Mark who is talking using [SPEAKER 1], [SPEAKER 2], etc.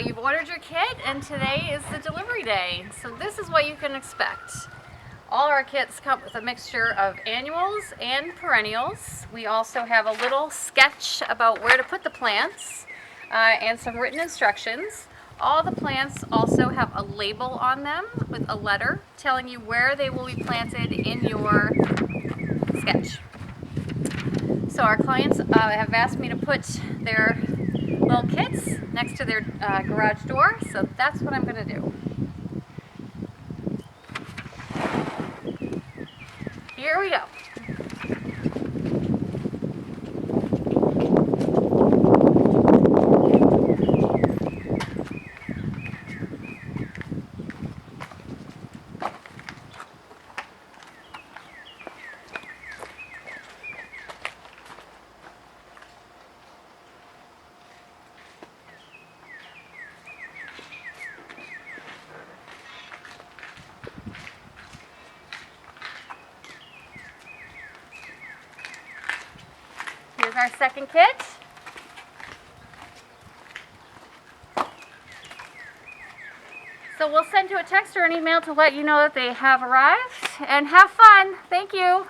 [SPEAKER 1] You've ordered your kit and today is the delivery day. So this is what you can expect. All our kits come with a mixture of annuals and perennials. We also have a little sketch about where to put the plants and some written instructions. All the plants also have a label on them with a letter telling you where they will be planted in your sketch. So our clients have asked me to put their little kits next to their garage door, so that's what I'm going to do. Here we go. Here's our second kit. So we'll send you a text or an email to let you know that they have arrived, and have fun. Thank you.